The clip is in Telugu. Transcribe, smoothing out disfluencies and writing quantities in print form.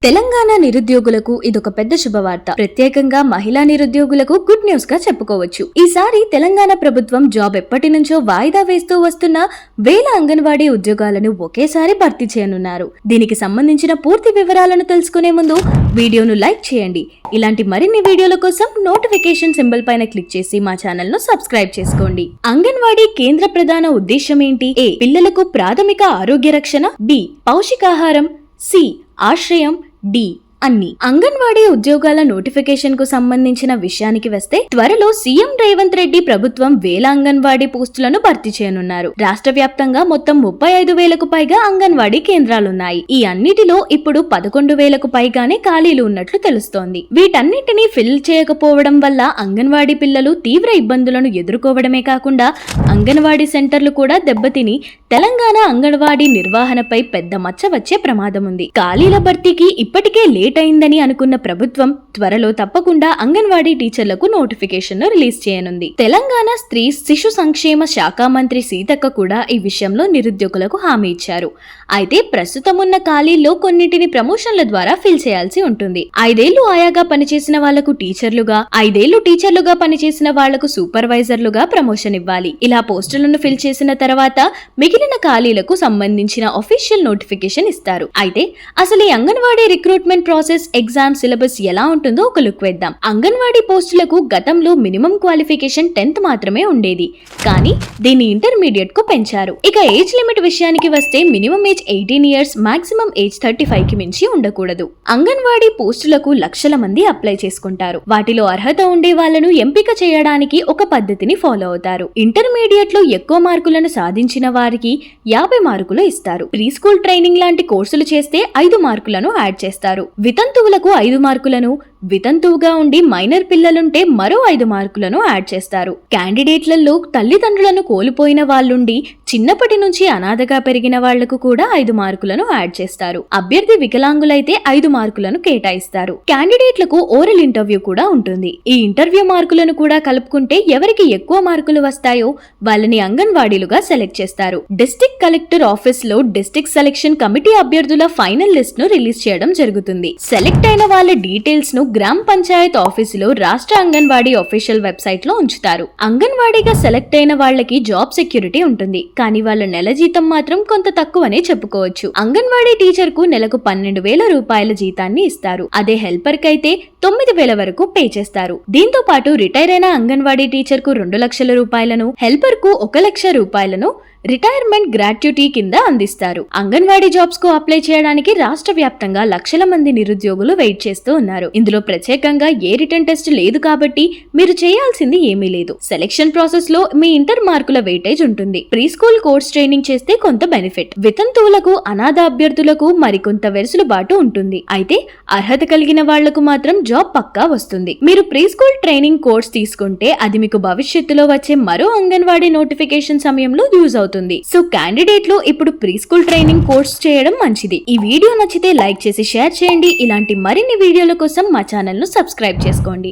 తెలంగాణ నిరుద్యోగులకు ఇదొక పెద్ద శుభవార్త. ప్రత్యేకంగా మహిళా నిరుద్యోగులకు గుడ్ న్యూస్ గా చెప్పుకోవచ్చు. ఈసారి తెలంగాణ ప్రభుత్వం జాబ్ ఎప్పటి నుంచో వాయిదా వేస్తూ వస్తున్న వేల అంగన్వాడీ ఉద్యోగాలను ఒకేసారి భర్తీ చేయనున్నారు. దీనికి సంబంధించిన పూర్తి వివరాలను తెలుసుకునే ముందు వీడియోను లైక్ చేయండి. ఇలాంటి మరిన్ని వీడియోల కోసం నోటిఫికేషన్ సింబల్ పైన క్లిక్ చేసి మా ఛానల్ ను సబ్స్క్రైబ్ చేసుకోండి. అంగన్వాడీ కేంద్ర ప్రధాన ఉద్దేశం ఏంటి? ఏ. పిల్లలకు ప్రాథమిక ఆరోగ్య రక్షణ. బి. పౌష్టికాహారం. సి. ఆశ్రయం. డి. అన్ని. అంగన్వాడీ ఉద్యోగాల నోటిఫికేషన్ కు సంబంధించిన విషయానికి వస్తే త్వరలో సీఎం రేవంత్ రెడ్డి ప్రభుత్వం వేల అంగన్వాడీ పోస్టులను భర్తీ చేయనున్నారు. రాష్ట్ర వ్యాప్తంగా మొత్తం 35,000కు పైగా అంగన్వాడీ కేంద్రాలున్నాయి. ఈ అన్నిటిలో ఇప్పుడు 11,000కు పైగానే ఖాళీలు ఉన్నట్లు తెలుస్తోంది. వీటన్నిటినీ ఫిల్ చేయకపోవడం వల్ల అంగన్వాడీ పిల్లలు తీవ్ర ఇబ్బందులను ఎదుర్కోవడమే కాకుండా అంగన్వాడీ సెంటర్లు కూడా దెబ్బతిని తెలంగాణ అంగన్వాడీ నిర్వహణపై పెద్ద మచ్చ వచ్చే ప్రమాదం ఉంది. ఖాళీల భర్తీకి ఇప్పటికే లేట్ అయిందని అనుకున్న ప్రభుత్వం త్వరలో తప్పకుండా అంగన్వాడీ టీచర్లకు నోటిఫికేషన్ ను రిలీజ్ చేయనుంది. తెలంగాణ స్త్రీ శిశు సంక్షేమ శాఖ మంత్రి సీతక్క కూడా ఈ విషయంలో నిరుద్యోగులకు హామీ ఇచ్చారు. అయితే ప్రస్తుతం ఉన్న ఖాళీల్లో కొన్నింటిని ప్రమోషన్ల ద్వారా ఫిల్ చేయాల్సి ఉంటుంది. 5 ఏళ్లు ఆయాగా పనిచేసిన వాళ్లకు టీచర్లుగా, 5 ఏళ్లు టీచర్లుగా పనిచేసిన వాళ్లకు సూపర్వైజర్లుగా ప్రమోషన్ ఇవ్వాలి. ఇలా పోస్టులను ఫిల్ చేసిన తర్వాత మిగిలిన ఖాళీలకు సంబంధించిన అఫీషియల్ నోటిఫికేషన్ ఇస్తారు. అయితే అసలు ఈ anganwadi recruitment process, exam syllabus ఎలా ఉంటుందో ఒక లుక్ వేద్దాం. అంగన్వాడీ పోస్టులకు గతంలో మినిమం క్వాలిఫికేషన్ 10th మాత్రమే ఉండేది. కానీ దీన్ని ఇంటర్మీడియట్ కు పెంచారు. ఇక ఏజ్ లిమిట్ విషయానికి వస్తే minimum age 18 years, maximum age 35 కి మించి ఉండకూడదు. అంగన్వాడీ పోస్టులకు లక్షల మంది అప్లై చేసుకుంటారు. వాటిలో అర్హత ఉండే వాళ్లను ఎంపిక చేయడానికి ఒక పద్ధతిని ఫాలో అవుతారు. ఇంటర్మీడియట్ లో ఎక్కువ మార్కులను సాధించిన వారికి 50 మార్కులు ఇస్తారు. ప్రీ స్కూల్ ట్రైనింగ్ లాంటి కోర్సులు చేస్తే 5 మార్కులను యాడ్ చేస్తారు. వితంతువులకు 5 మార్కులను, వితంతువుగా ఉండి మైనర్ పిల్లలుంటే మరో 5 మార్కులను యాడ్ చేస్తారు. క్యాండిడేట్లలో తల్లిదండ్రులను కోల్పోయిన వాళ్ళుండి చిన్నప్పటి నుంచి అనాథగా పెరిగిన వాళ్లకు కూడా 5 మార్కులను యాడ్ చేస్తారు. అభ్యర్థి వికలాంగులైతే 5 మార్కులను కేటాయిస్తారు. క్యాండిడేట్లకు ఓరల్ ఇంటర్వ్యూ కూడా ఉంటుంది. ఈ ఇంటర్వ్యూ మార్కులను కూడా కలుపుకుంటే ఎవరికి ఎక్కువ మార్కులు వస్తాయో వాళ్ళని అంగన్వాడీలుగా సెలెక్ట్ చేస్తారు. డిస్ట్రిక్ట్ కలెక్టర్ ఆఫీస్ లో డిస్ట్రిక్ట్ సెలెక్షన్ కమిటీ అభ్యర్థుల ఫైనల్ లిస్ట్ ను రిలీజ్ చేయడం జరుగుతుంది. సెలెక్ట్ అయిన వాళ్ళ డీటెయిల్స్ ను గ్రామ పంచాయత్ ఆఫీసులో రాష్ట్ర అంగన్వాడీ అఫీషియల్ వెబ్సైట్ లో ఉంచుతారు. అంగన్వాడీగా సెలెక్ట్ అయిన వాళ్ళకి జాబ్ సెక్యూరిటీ ఉంటుంది. కానీ వాళ్ళ నెల జీతం మాత్రం కొంత తక్కువనే చెప్పుకోవచ్చు. అంగన్వాడీ టీచర్ కు నెలకు 12,000 రూపాయల జీతాన్ని ఇస్తారు. అదే హెల్పర్ కైతే 9,000 వరకు పే చేస్తారు. దీంతో పాటు రిటైర్ అయిన అంగన్వాడీ టీచర్ కు 2 లక్షల రూపాయలను, హెల్పర్ కు 1 లక్ష రూపాయలను రిటైర్మెంట్ గ్రాట్యుటీ కింద అందిస్తారు. అంగన్వాడీ జాబ్స్ కు అప్లై చేయడానికి రాష్ట్ర వ్యాప్తంగా లక్షల మంది నిరుద్యోగులు వెయిట్ చేస్తూ ఉన్నారు. ఇందులో ప్రత్యేకంగా ఏ రిటర్న్ టెస్ట్ లేదు కాబట్టి మీరు చేయాల్సింది ఏమీ లేదు. సెలెక్షన్ ప్రాసెస్ లో మీ ఇంటర్ మార్కుల వెయిటేజ్ ఉంటుంది. ప్రీ స్కూల్ కోర్స్ ట్రైనింగ్ చేస్తే కొంత బెనిఫిట్, వితంతువులకు, అనాథ అభ్యర్థులకు మరికొంత వెసులుబాటు ఉంటుంది. అయితే అర్హత కలిగిన వాళ్లకు మాత్రం జాబ్ పక్కా వస్తుంది. మీరు ప్రీ స్కూల్ ట్రైనింగ్ కోర్స్ తీసుకుంటే అది మీకు భవిష్యత్తులో వచ్చే మరో అంగన్వాడీ నోటిఫికేషన్ సమయంలో యూజ్ అవుతుంది. సో క్యాండిడేట్లు ఇప్పుడు ప్రీ స్కూల్ ట్రైనింగ్ కోర్స్ చేయడం మంచిది. ఈ వీడియో నచ్చితే లైక్ చేసి షేర్ చేయండి. ఇలాంటి మరిన్ని వీడియోల కోసం మా ఛానల్ ను సబ్స్క్రైబ్ చేసుకోండి.